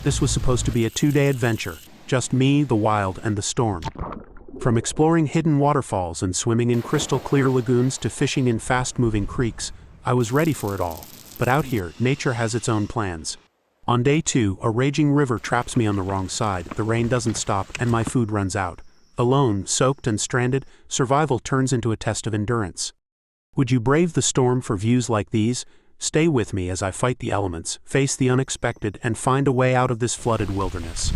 This was supposed to be a 2-day adventure, just me, the wild, and the storm. From exploring hidden waterfalls and swimming in crystal-clear lagoons to fishing in fast-moving creeks, I was ready for it all. But out here, nature has its own plans. On day 2, a raging river traps me on the wrong side, the rain doesn't stop, and my food runs out. Alone, soaked and stranded, survival turns into a test of endurance. Would you brave the storm for views like these? Stay with me as I fight the elements, face the unexpected, and find a way out of this flooded wilderness.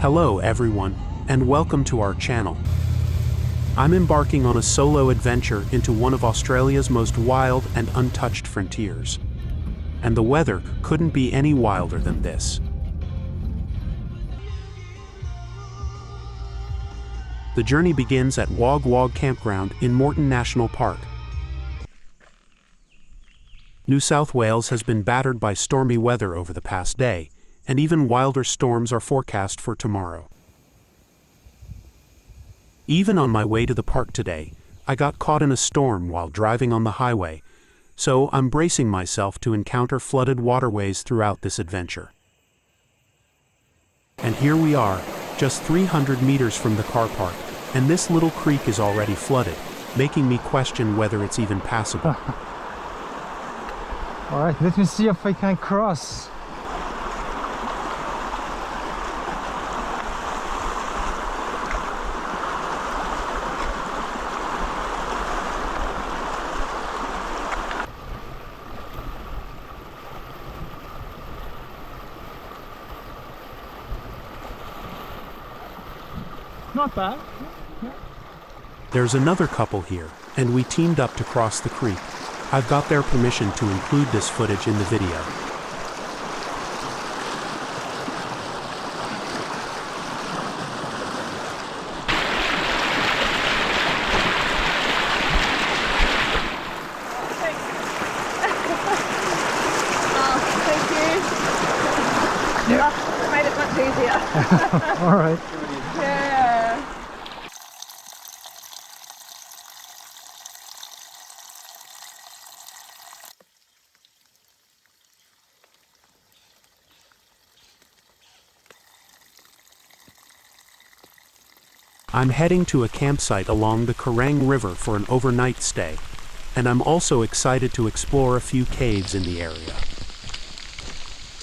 Hello everyone, and welcome to our channel. I'm embarking on a solo adventure into one of Australia's most wild and untouched frontiers. And the weather couldn't be any wilder than this. The journey begins at Wog Wog Campground in Morton National Park. New South Wales has been battered by stormy weather over the past day, and even wilder storms are forecast for tomorrow. Even on my way to the park today, I got caught in a storm while driving on the highway, so I'm bracing myself to encounter flooded waterways throughout this adventure. And here we are, just 300 meters from the car park, and this little creek is already flooded, making me question whether it's even passable. Alright, let me see if I can cross. Not bad. There's another couple here, and we teamed up to cross the creek. I've got their permission to include this footage in the video. Thank you. That made it much easier. All right. Yeah. I'm heading to a campsite along the Corang River for an overnight stay, and I'm also excited to explore a few caves in the area.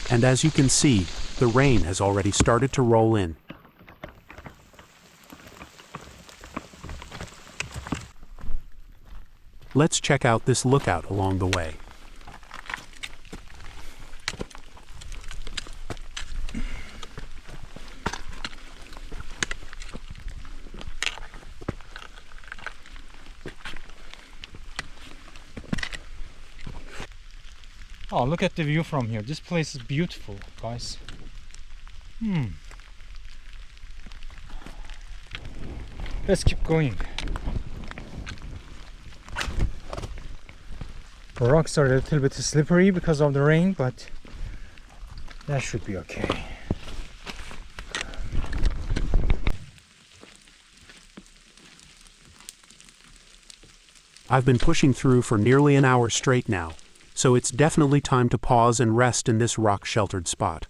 And as you can see, the rain has already started to roll in. Let's check out this lookout along the way. Oh, look at the view from here. This place is beautiful, guys. Let's keep going. The rocks are a little bit slippery because of the rain, but that should be okay. I've been pushing through for nearly an hour straight now, so it's definitely time to pause and rest in this rock-sheltered spot.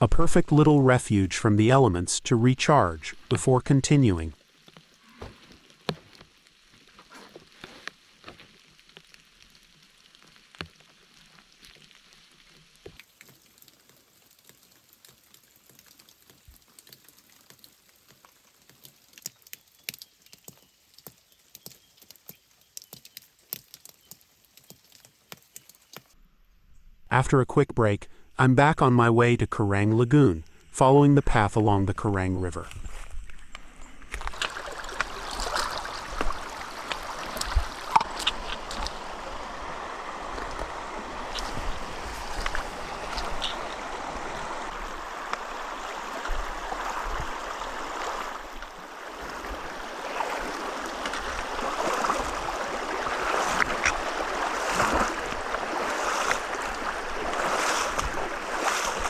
A perfect little refuge from the elements to recharge before continuing. After a quick break, I'm back on my way to Corang Lagoon, following the path along the Corang River.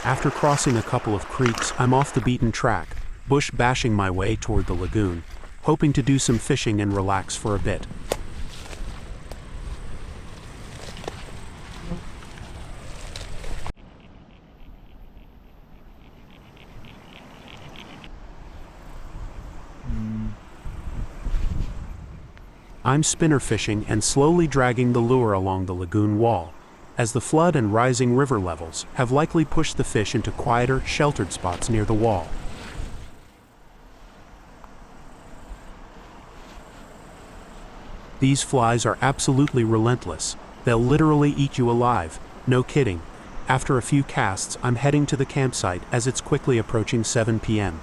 After crossing a couple of creeks, I'm off the beaten track, bush bashing my way toward the lagoon, hoping to do some fishing and relax for a bit. I'm spinner fishing and slowly dragging the lure along the lagoon wall, as the flood and rising river levels have likely pushed the fish into quieter, sheltered spots near the wall. These flies are absolutely relentless. They'll literally eat you alive, no kidding. After a few casts, I'm heading to the campsite as it's quickly approaching 7 p.m.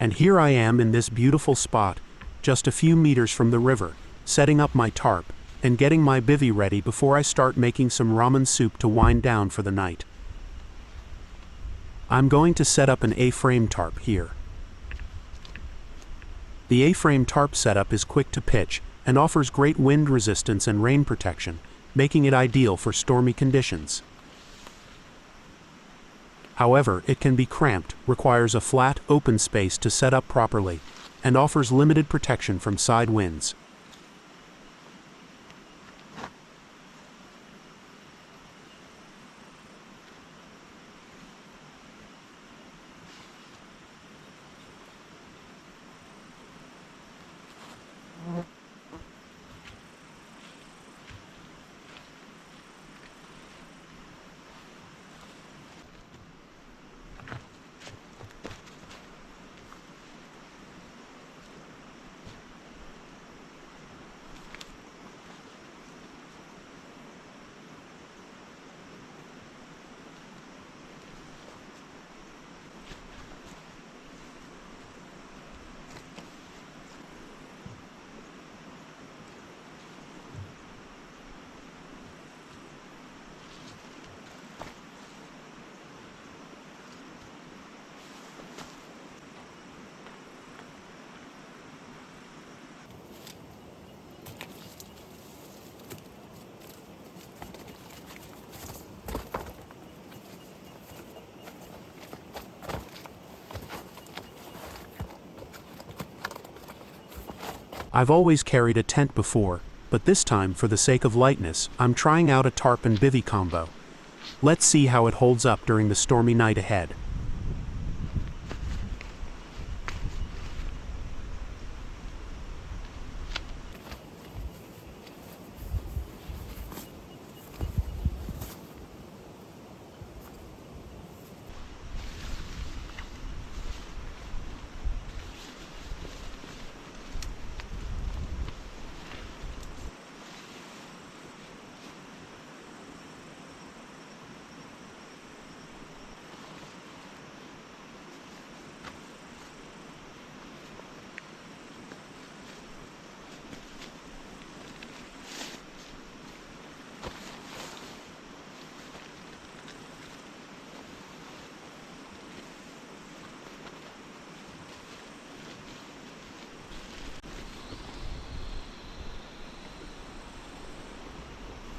And here I am in this beautiful spot, just a few meters from the river, setting up my tarp and getting my bivvy ready before I start making some ramen soup to wind down for the night. I'm going to set up an A-frame tarp here. The A-frame tarp setup is quick to pitch and offers great wind resistance and rain protection, making it ideal for stormy conditions. However, it can be cramped, requires a flat, open space to set up properly, and offers limited protection from side winds. I've always carried a tent before, but this time, for the sake of lightness, I'm trying out a tarp and bivvy combo. Let's see how it holds up during the stormy night ahead.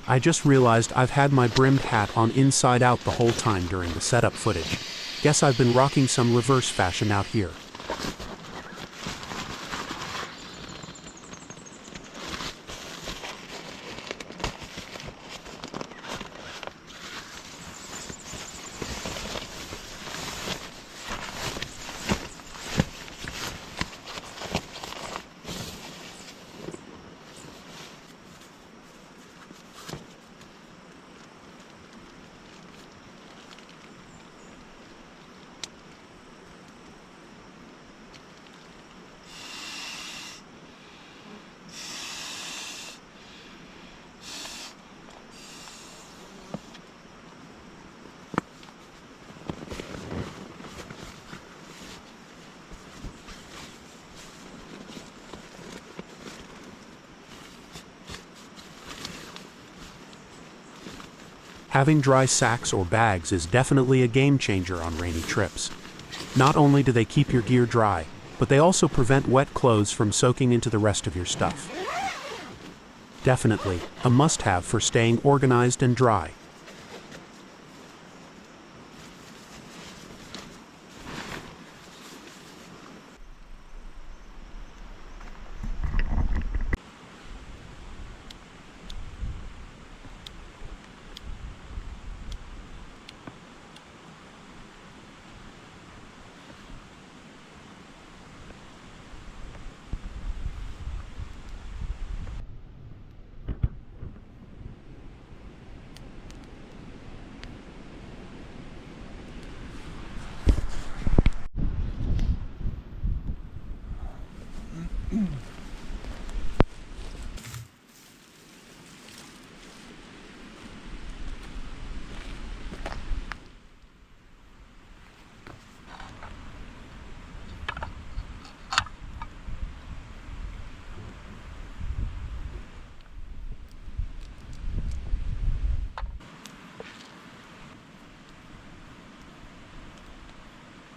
I just realized I've had my brimmed hat on inside out the whole time during the setup footage. Guess I've been rocking some reverse fashion out here. Having dry sacks or bags is definitely a game changer on rainy trips. Not only do they keep your gear dry, but they also prevent wet clothes from soaking into the rest of your stuff. Definitely a must-have for staying organized and dry.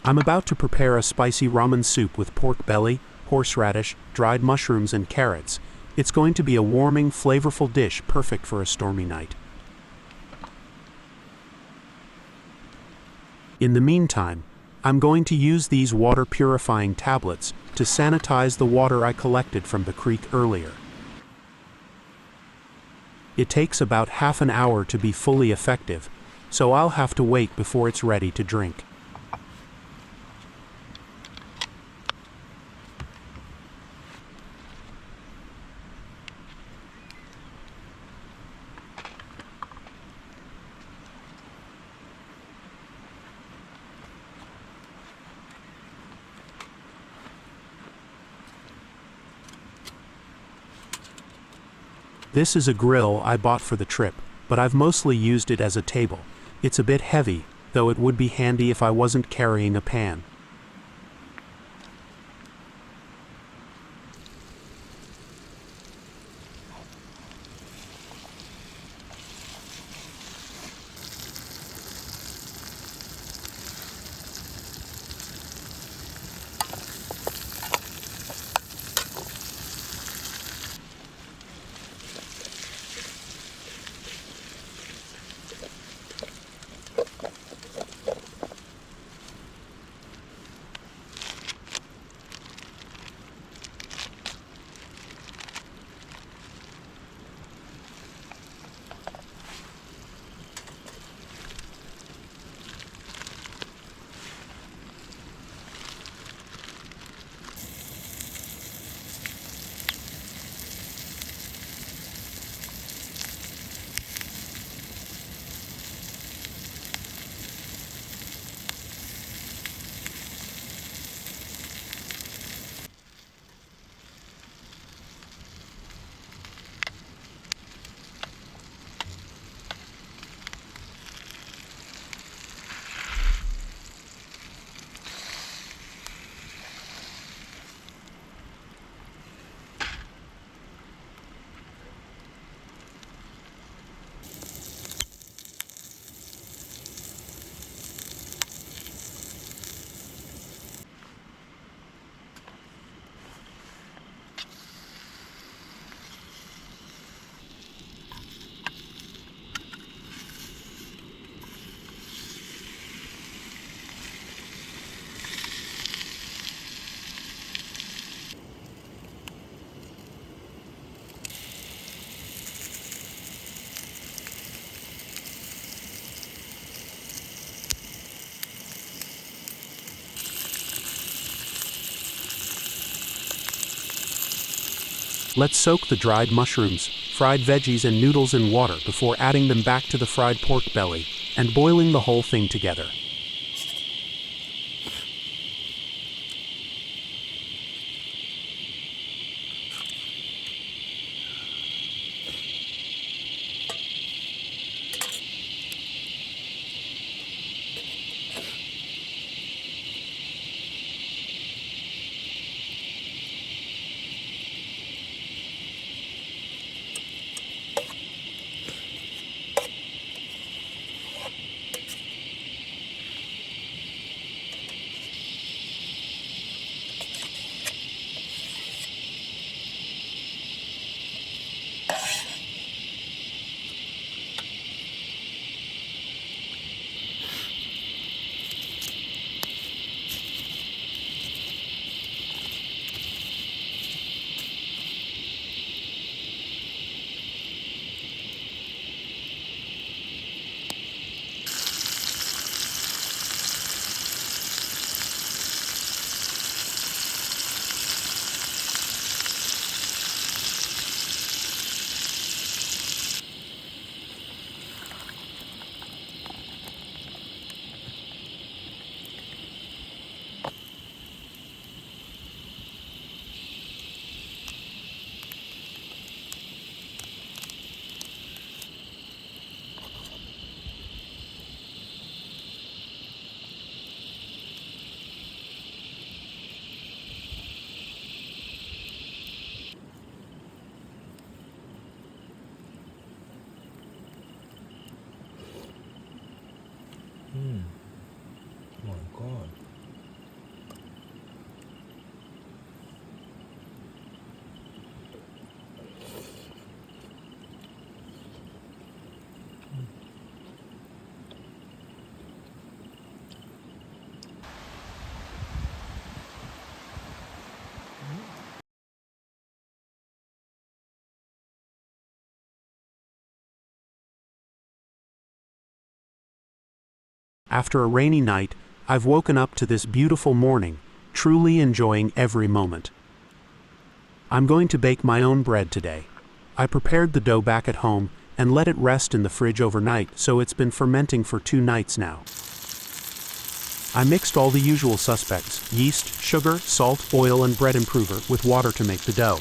I'm about to prepare a spicy ramen soup with pork belly, horseradish, dried mushrooms, and carrots. It's going to be a warming, flavorful dish perfect for a stormy night. In the meantime, I'm going to use these water purifying tablets to sanitize the water I collected from the creek earlier. It takes about half an hour to be fully effective, so I'll have to wait before it's ready to drink. This is a grill I bought for the trip, but I've mostly used it as a table. It's a bit heavy, though it would be handy if I wasn't carrying a pan. Let's soak the dried mushrooms, fried veggies, and noodles in water before adding them back to the fried pork belly and boiling the whole thing together. After a rainy night, I've woken up to this beautiful morning, truly enjoying every moment. I'm going to bake my own bread today. I prepared the dough back at home and let it rest in the fridge overnight, so it's been fermenting for 2 nights now. I mixed all the usual suspects: yeast, sugar, salt, oil, and bread improver with water to make the dough.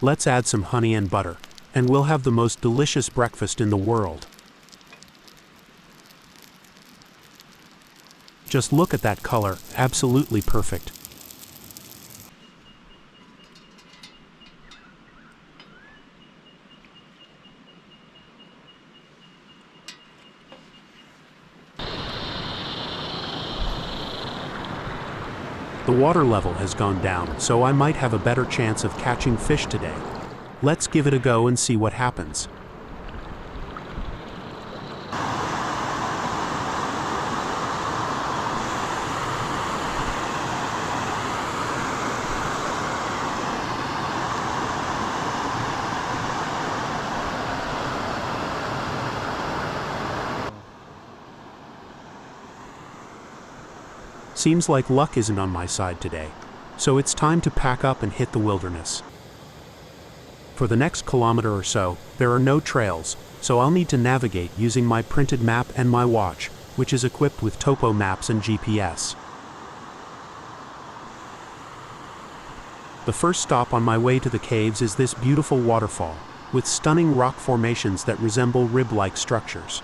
Let's add some honey and butter, and we'll have the most delicious breakfast in the world. Just look at that color, absolutely perfect. The water level has gone down, so I might have a better chance of catching fish today. Let's give it a go and see what happens. Seems like luck isn't on my side today, so it's time to pack up and hit the wilderness. For the next kilometer or so, there are no trails, so I'll need to navigate using my printed map and my watch, which is equipped with topo maps and GPS. The first stop on my way to the caves is this beautiful waterfall, with stunning rock formations that resemble rib-like structures.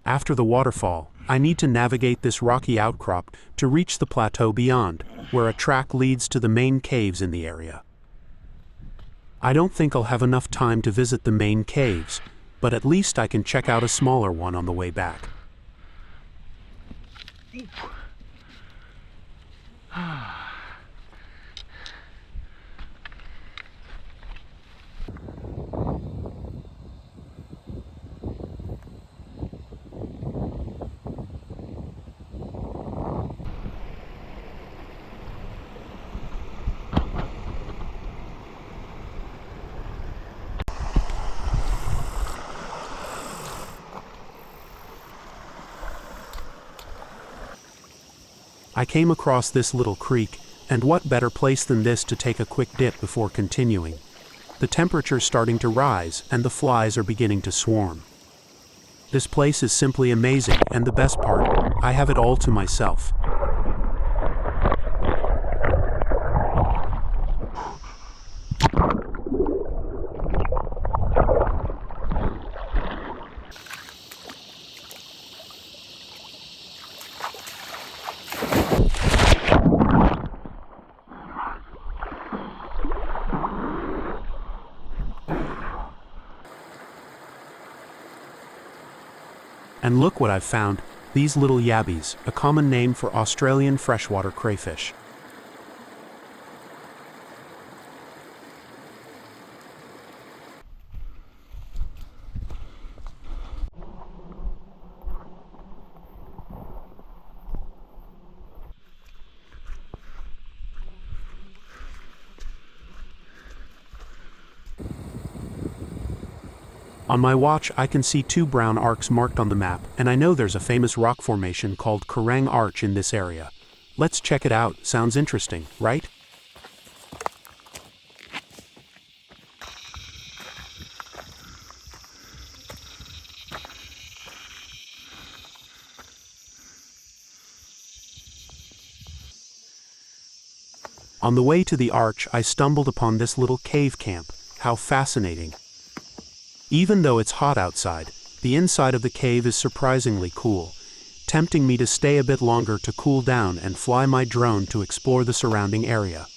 After the waterfall, I need to navigate this rocky outcrop to reach the plateau beyond, where a track leads to the main caves in the area. I don't think I'll have enough time to visit the main caves, but at least I can check out a smaller one on the way back. I came across this little creek, and what better place than this to take a quick dip before continuing. The temperature's starting to rise, and the flies are beginning to swarm. This place is simply amazing, and the best part, I have it all to myself. And look what I've found, these little yabbies, a common name for Australian freshwater crayfish. On my watch, I can see 2 brown arcs marked on the map, and I know there's a famous rock formation called Corang Arch in this area. Let's check it out. Sounds interesting, right? On the way to the arch, I stumbled upon this little cave camp. How fascinating. Even though it's hot outside, the inside of the cave is surprisingly cool, tempting me to stay a bit longer to cool down and fly my drone to explore the surrounding area.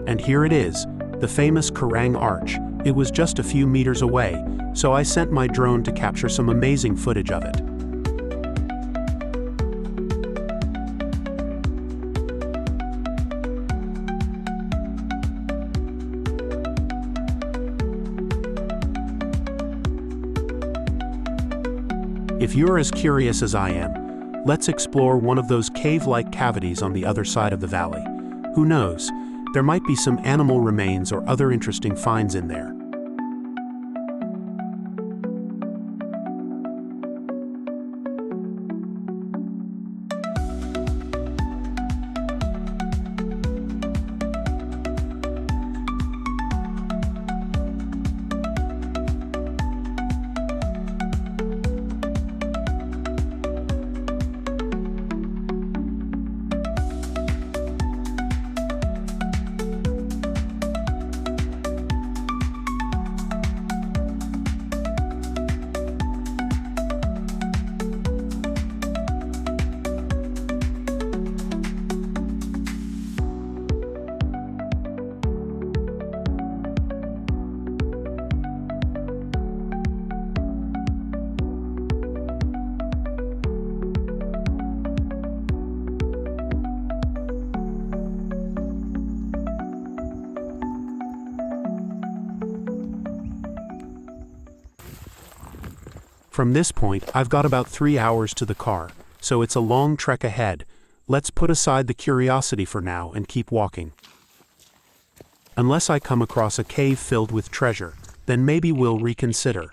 And here it is, the famous Corang Arch. It was just a few meters away, so I sent my drone to capture some amazing footage of it. If you're as curious as I am, let's explore one of those cave-like cavities on the other side of the valley. Who knows? There might be some animal remains or other interesting finds in there. From this point, I've got about 3 hours to the car, so it's a long trek ahead. Let's put aside the curiosity for now and keep walking. Unless I come across a cave filled with treasure, then maybe we'll reconsider.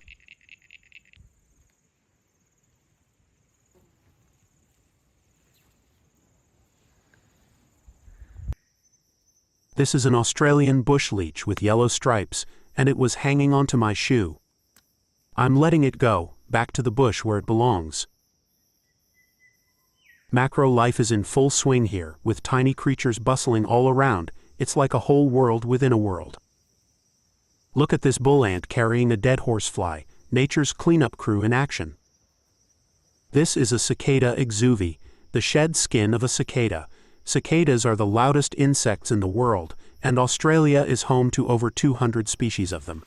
This is an Australian bush leech with yellow stripes, and it was hanging onto my shoe. I'm letting it go, back to the bush where it belongs. Macro life is in full swing here, with tiny creatures bustling all around. It's like a whole world within a world. Look at this bull ant carrying a dead horsefly, nature's cleanup crew in action. This is a cicada exuvi, the shed skin of a cicada. Cicadas are the loudest insects in the world, and Australia is home to over 200 species of them.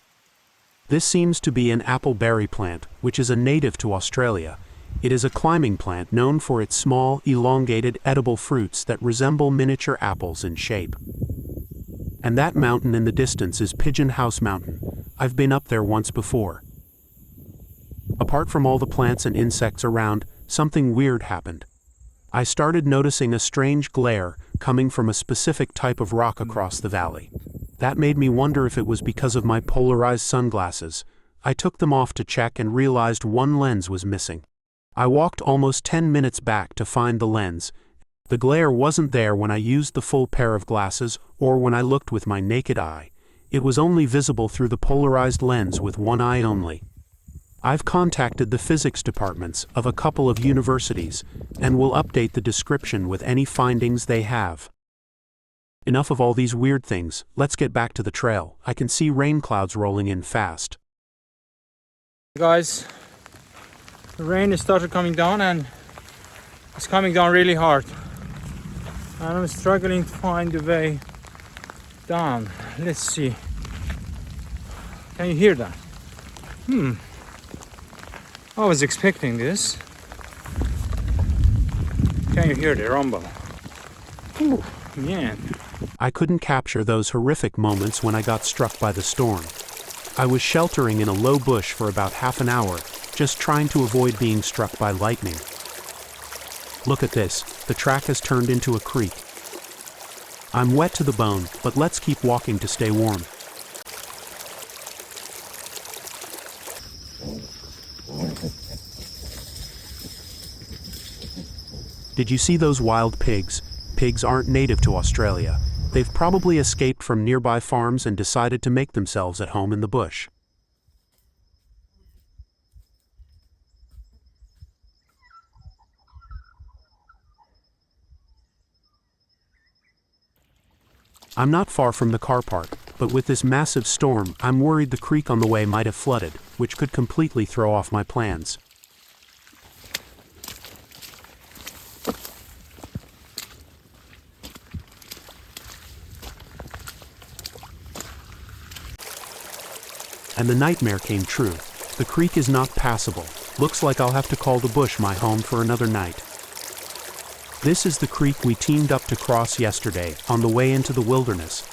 This seems to be an apple berry plant, which is a native to Australia. It is a climbing plant known for its small, elongated, edible fruits that resemble miniature apples in shape. And that mountain in the distance is Pigeon House Mountain. I've been up there once before. Apart from all the plants and insects around, something weird happened. I started noticing a strange glare coming from a specific type of rock across the valley. That made me wonder if it was because of my polarized sunglasses. I took them off to check and realized one lens was missing. I walked almost 10 minutes back to find the lens. The glare wasn't there when I used the full pair of glasses or when I looked with my naked eye. It was only visible through the polarized lens with one eye only. I've contacted the physics departments of a couple of universities and will update the description with any findings they have. Enough of all these weird things, let's get back to the trail. I can see rain clouds rolling in fast. Guys, the rain has started coming down and it's coming down really hard. And I'm struggling to find the way down. Let's see. Can you hear that? I was expecting this. Can you hear the rumble? Ooh, man. I couldn't capture those horrific moments when I got struck by the storm. I was sheltering in a low bush for about half an hour, just trying to avoid being struck by lightning. Look at this, the track has turned into a creek. I'm wet to the bone, but let's keep walking to stay warm. Did you see those wild pigs? Pigs aren't native to Australia. They've probably escaped from nearby farms and decided to make themselves at home in the bush. I'm not far from the car park, but with this massive storm, I'm worried the creek on the way might have flooded, which could completely throw off my plans. And the nightmare came true. The creek is not passable. Looks like I'll have to call the bush my home for another night. This is the creek we teamed up to cross yesterday on the way into the wilderness,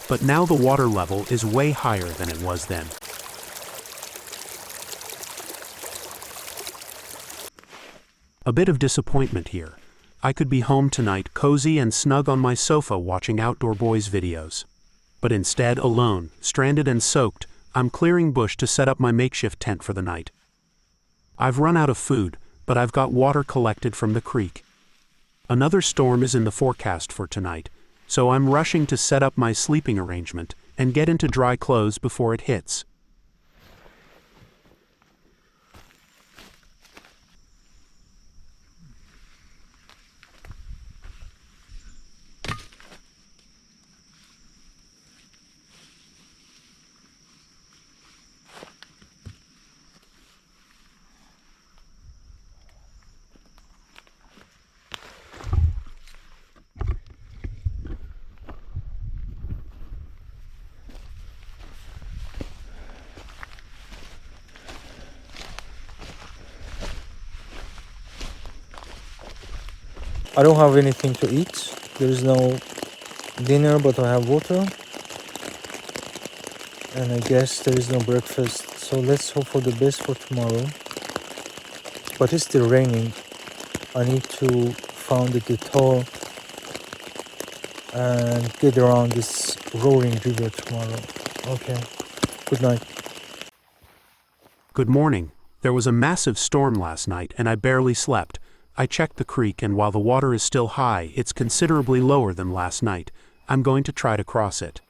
but now the water level is way higher than it was then. A bit of disappointment here. I could be home tonight, cozy and snug on my sofa watching Outdoor Boys videos. But instead, alone, stranded and soaked, I'm clearing bush to set up my makeshift tent for the night. I've run out of food, but I've got water collected from the creek. Another storm is in the forecast for tonight, so I'm rushing to set up my sleeping arrangement and get into dry clothes before it hits. I don't have anything to eat. There is no dinner, but I have water. And I guess there is no breakfast. So let's hope for the best for tomorrow. But it's still raining. I need to find the detour and get around this roaring river tomorrow. Okay. Good night. Good morning. There was a massive storm last night and I barely slept. I checked the creek and while the water is still high, it's considerably lower than last night. I'm going to try to cross it.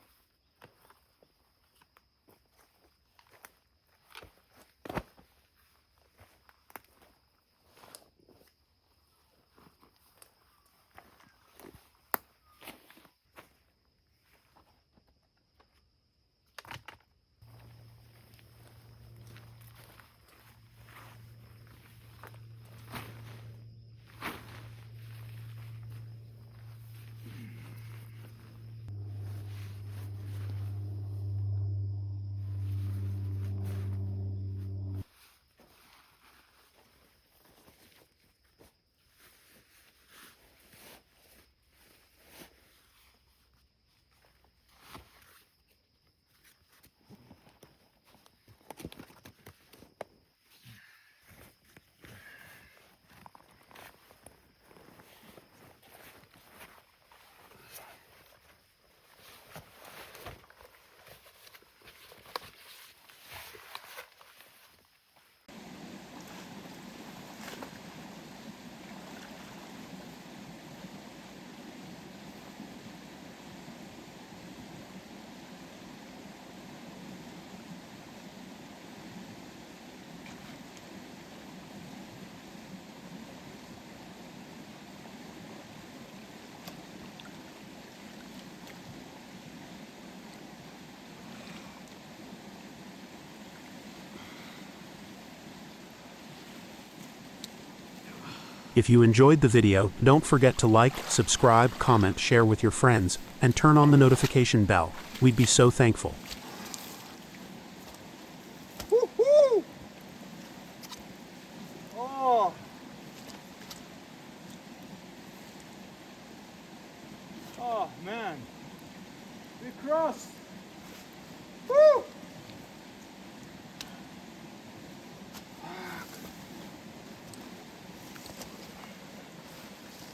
If you enjoyed the video, don't forget to like, subscribe, comment, share with your friends, and turn on the notification bell. We'd be so thankful. Woohoo! Oh. Oh man, we crossed